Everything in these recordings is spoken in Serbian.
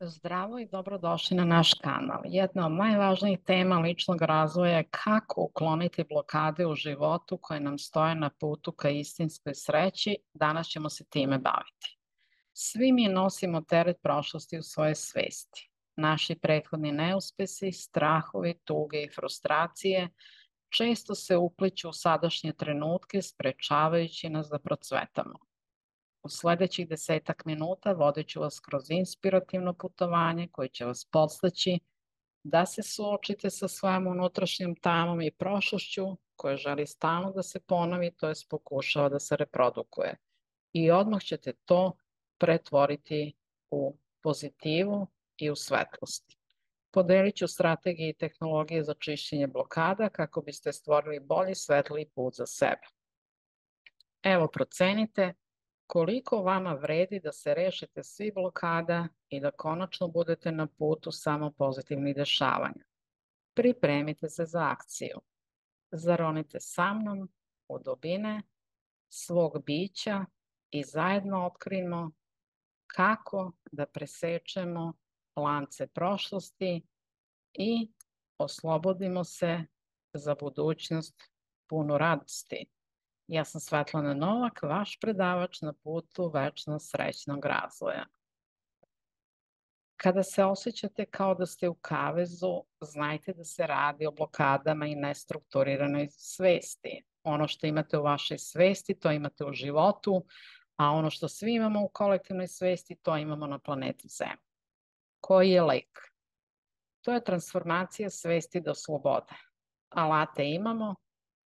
Zdravo i dobrodošli na naš kanal. Jedna od najvažnijih tema ličnog razvoja je kako ukloniti blokade u životu koje nam stoje na putu ka istinskoj sreći. Danas ćemo se time baviti. Svi mi nosimo teret prošlosti u svojoj svesti. Naši prethodni neuspesi, strahovi, tuge i frustracije često se upliću u sadašnje trenutke, sprečavajući nas da procvetamo. U sledećih 10 minuta vodit ću vas kroz inspirativno putovanje koje će vas podstaći da se suočite sa svojom unutrašnjom tamom i prošlošću koja želi stalno da se ponovi, to jest pokušava da se reprodukuje. I odmah ćete to pretvoriti u pozitivu i u svetlost. Podelit ću strategije i tehnologije za čišćenje blokada kako biste stvorili bolji, svetliji put za sebe. Evo, procenite koliko vama vredi da se rešite svih blokada i da konačno budete na putu samo pozitivnih dešavanja. Pripremite se za akciju. Zaronite sa mnom u dubine svog bića i zajedno otkrijmo kako da presečemo lance prošlosti i oslobodimo se za budućnost punu radosti. Ja sam Svetlana Novak, vaš predavač na putu večno srećnog razvoja. Kada se osjećate kao da ste u kavezu, znajte da se radi o blokadama i nestrukturiranoj svesti. Ono što imate u vašoj svesti, to imate u životu, a ono što svi imamo u kolektivnoj svesti, to imamo na planeti Zemlji. Koji je lek? To je transformacija svesti do slobode. Alate imamo,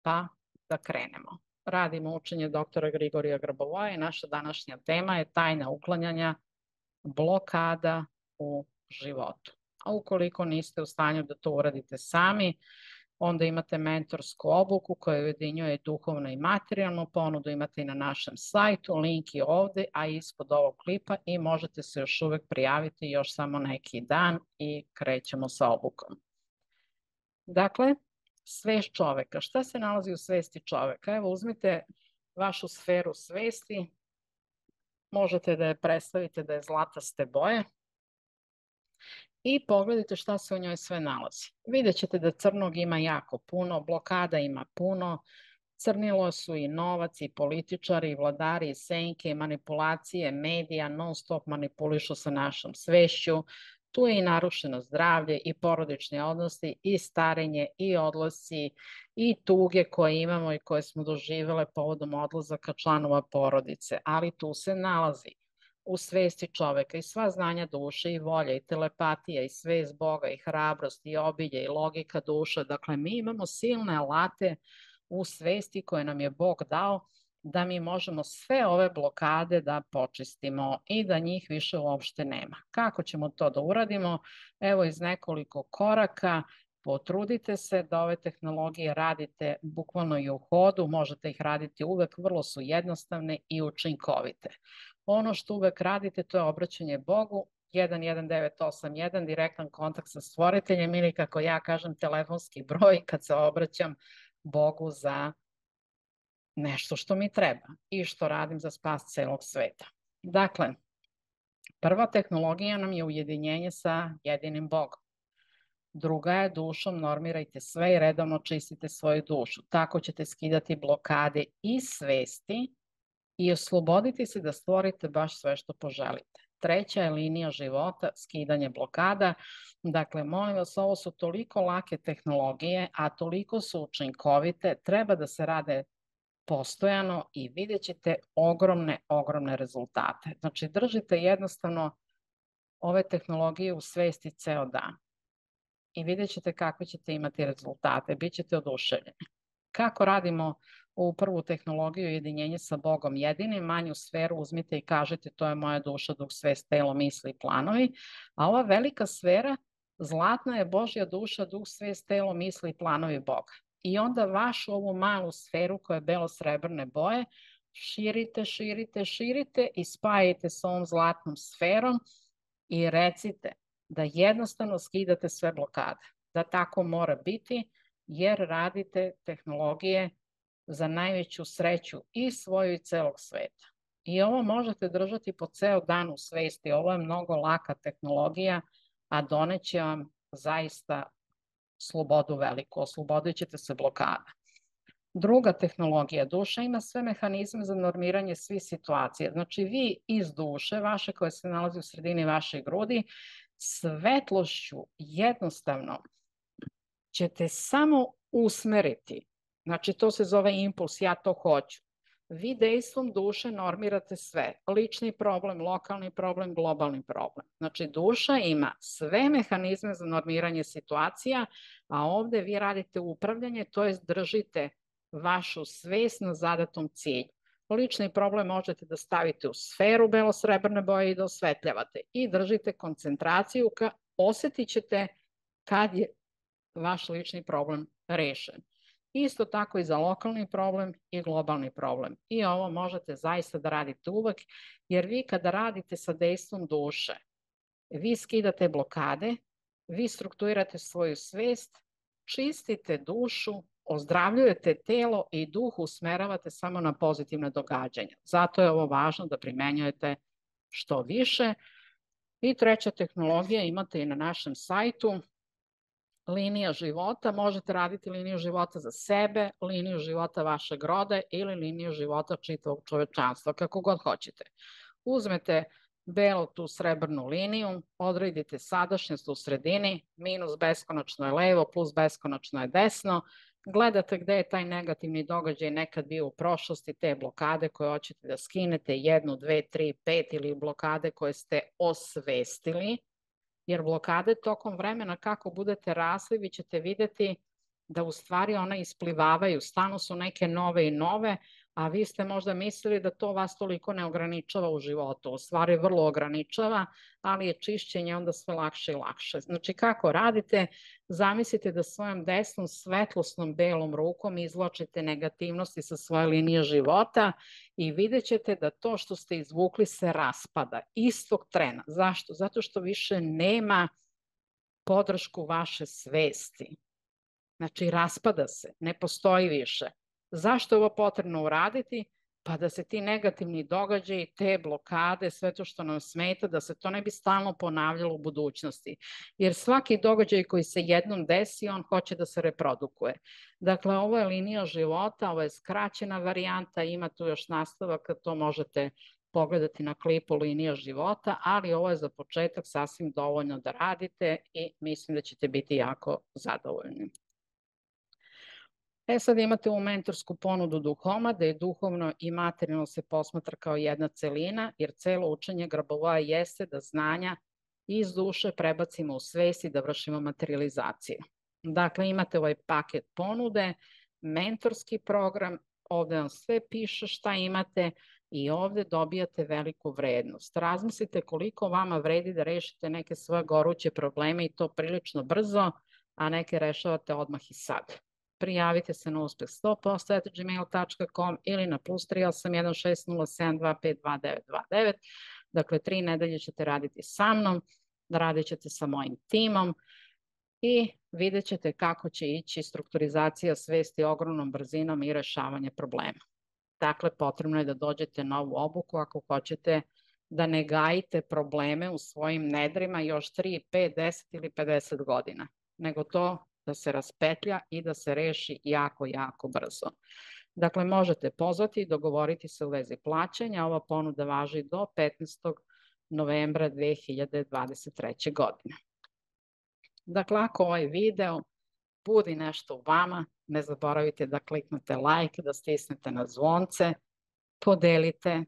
pa da krenemo. Radimo učenje doktora Grigorija Grbovoja i naša današnja tema je tajna uklanjanja blokada u životu. A ukoliko niste u stanju da to uradite sami, onda imate mentorsku obuku koja ujedinjuje duhovno i materijalnu ponudu, imate i na našem sajtu, link je ovde, a ispod ovog klipa i možete se još uvek prijaviti još samo neki dan i krećemo sa obukom. Dakle, svest čoveka. Šta se nalazi u svesti čoveka? Evo, uzmite vašu sferu svesti, možete da je predstavite da je zlataste boje i pogledajte šta se u njoj sve nalazi. Vidjet ćete da crnog ima jako puno, blokada ima puno, crnilo su i novac, i političari, i vladari, i senke, i manipulacije, medija, non stop manipulišu sa našom svešću. Tu je i narušeno zdravlje, i porodični odnosi, i starenje, i odlasci, i tuge koje imamo i koje smo doživele povodom odlazaka članova porodice. Ali tu se nalazi u svesti čoveka i sva znanja duše i volja i telepatija i svest Boga i hrabrost i obilje i logika duše. Dakle, mi imamo silne alate u svesti koje nam je Bog dao da mi možemo sve ove blokade da počistimo i da njih više uopšte nema. Kako ćemo to da uradimo? Evo iz nekoliko koraka. Potrudite se da ove tehnologije radite bukvalno i u hodu, možete ih raditi uvek, vrlo su jednostavne i učinkovite. Ono što uvek radite, to je obraćanje Bogu, 11981, direktan kontakt sa stvoriteljem ili kako ja kažem telefonski broj kad se obraćam Bogu za nešto što mi treba i što radim za spas celog sveta. Dakle, prva tehnologija nam je ujedinjenje sa jedinim Bogom. Druga je dušom normirajte sve i redovno čistite svoju dušu. Tako ćete skidati blokade iz svesti i osloboditi se da stvorite baš sve što poželite. Treća je linija života, skidanje blokada. Dakle, molim vas, ovo su toliko lake tehnologije, a toliko su učinkovite, treba da se rade postojano i vidjet ćete ogromne rezultate. Znači, držite jednostavno ove tehnologije u svesti ceo dan i vidjet ćete kakve ćete imati rezultate, bit ćete oduševljeni. Kako radimo ovu prvu tehnologiju jedinjenje sa Bogom jedinim, manju sferu uzmite i kažete to je moja duša, duh, svest, telo, misli i planovi, a ova velika sfera, zlatna je Božja duša, duh, svest, telo, misli i planovi Boga. I onda vašu ovu malu sferu koja je belo-srebrne boje širite i spajajte sa ovom zlatnom sferom i recite da jednostavno skidate sve blokade, da tako mora biti jer radite tehnologije za najveću sreću i svoju i celog sveta. I ovo možete držati po ceo dan u svesti. Ovo je mnogo laka tehnologija, a doneće vam zaista slobodu veliku. Oslobodit ćete se blokada. Druga tehnologija, duša ima sve mehanizme za normiranje svih situacija. Znači vi iz duše vaše koje se nalazi u sredini vaše grudi, svetlošću jednostavno ćete samo usmeriti. Znači to se zove impuls, ja to hoću. Vi dejstvom duše normirate sve. Lični problem, lokalni problem, globalni problem. Znači duša ima sve mehanizme za normiranje situacija, a ovde vi radite upravljanje, to jest držite vašu svest na zadatom cilju. Lični problem možete da stavite u sferu belo-srebrne boje i da osvetljavate i držite koncentraciju, osetit ćete kad je vaš lični problem rešen. Isto tako i za lokalni problem i globalni problem. I ovo možete zaista da radite uvek, jer vi kada radite sa dejstvom duše, vi skidate blokade, vi strukturirate svoju svest, čistite dušu, ozdravljujete telo i duh usmeravate samo na pozitivne događanja. Zato je ovo važno da primenjujete što više. I treća tehnologija imate i na našem sajtu, linija života. Možete raditi liniju života za sebe, liniju života vašeg roda ili liniju života čitavog čovečanstva, kako god hoćete. Uzmete belo tu srebrnu liniju, odredite sadašnjost u sredini, minus beskonačno je levo, plus beskonačno je desno, gledate gde je taj negativni događaj nekad bio u prošlosti, te blokade koje hoćete da skinete, 1, 2, 3, 5 ili blokade koje ste osvestili, jer blokade tokom vremena kako budete rasli, vi ćete videti da u stvari one isplivavaju, stalno su neke nove i nove, a vi ste možda mislili da to vas toliko ne ograničava u životu. U stvari vrlo ograničava, ali je čišćenje onda sve lakše i lakše. Znači kako radite, zamislite da svojom desnom svetlosnom belom rukom izvlačite negativnosti sa svoje linije života i vidjet ćete da to što ste izvukli se raspada istog trena. Zašto? Zato što više nema podršku vaše svesti. Znači raspada se, ne postoji više. Zašto je ovo potrebno uraditi? Pa da se ti negativni događaji, te blokade, sve to što nam smeta, da se to ne bi stalno ponavljalo u budućnosti. Jer svaki događaj koji se jednom desi, on hoće da se reprodukuje. Dakle, ovo je linija života, ovo je skraćena varijanta, ima tu još nastavak, to možete pogledati na klipu linija života, ali ovo je za početak sasvim dovoljno da radite i mislim da ćete biti jako zadovoljni. Sad imate u mentorsku ponudu Duhoma, da je duhovno i materijalno se posmatra kao jedna celina, jer celo učenje Grabovoja jeste da znanja iz duše prebacimo u svest i da vršimo materializaciju. Dakle, imate ovaj paket ponude, mentorski program, ovde vam sve piše šta imate i ovde dobijate veliku vrednost. Razmislite koliko vama vredi da rešite neke svoje goruće probleme i to prilično brzo, a neke rešavate odmah i sad. Prijavite se na uspeh100%@gmail.com ili na +381 607 252 929. Dakle, 3 nedelje ćete raditi sa mnom, radit ćete sa mojim timom i vidjet ćete kako će ići strukturizacija svesti ogromnom brzinom i rešavanje problema. Dakle, potrebno je da dođete na ovu obuku ako hoćete da ne gajite probleme u svojim nedrima još 3, 5, 10 ili 50 godina, nego to da se raspetlja i da se reši jako, jako brzo. Dakle, možete pozvati i dogovoriti se u vezi plaćanja. Ova ponuda važi do 15. novembra 2023. godine. Dakle, ako ovaj video budi nešto u vama, ne zaboravite da kliknete like, da stisnete na zvonce, podelite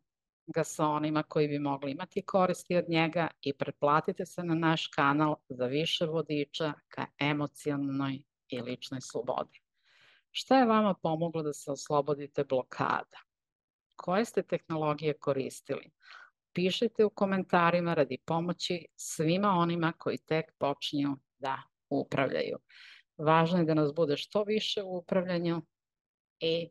ga sa onima koji bi mogli imati koristi od njega i pretplatite se na naš kanal za više vodiča ka emocionalnoj i ličnoj slobodi. Šta je vama pomoglo da se oslobodite blokada? Koje ste tehnologije koristili? Pišite u komentarima radi pomoći svima onima koji tek počinju da upravljaju. Važno je da nas bude što više u upravljanju i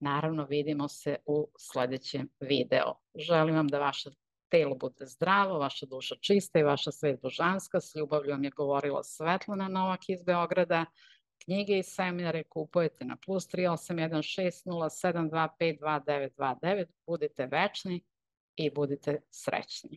naravno vidimo se u sledećem videu. Želim vam da vaše telo bude zdravo, vaša duša čista i vaša svest božanska. S ljubavlju vam je govorila Svetlana Novak iz Beograda. Knjige i seminare kupujete na +38160725299. Budite večni i budite srećni.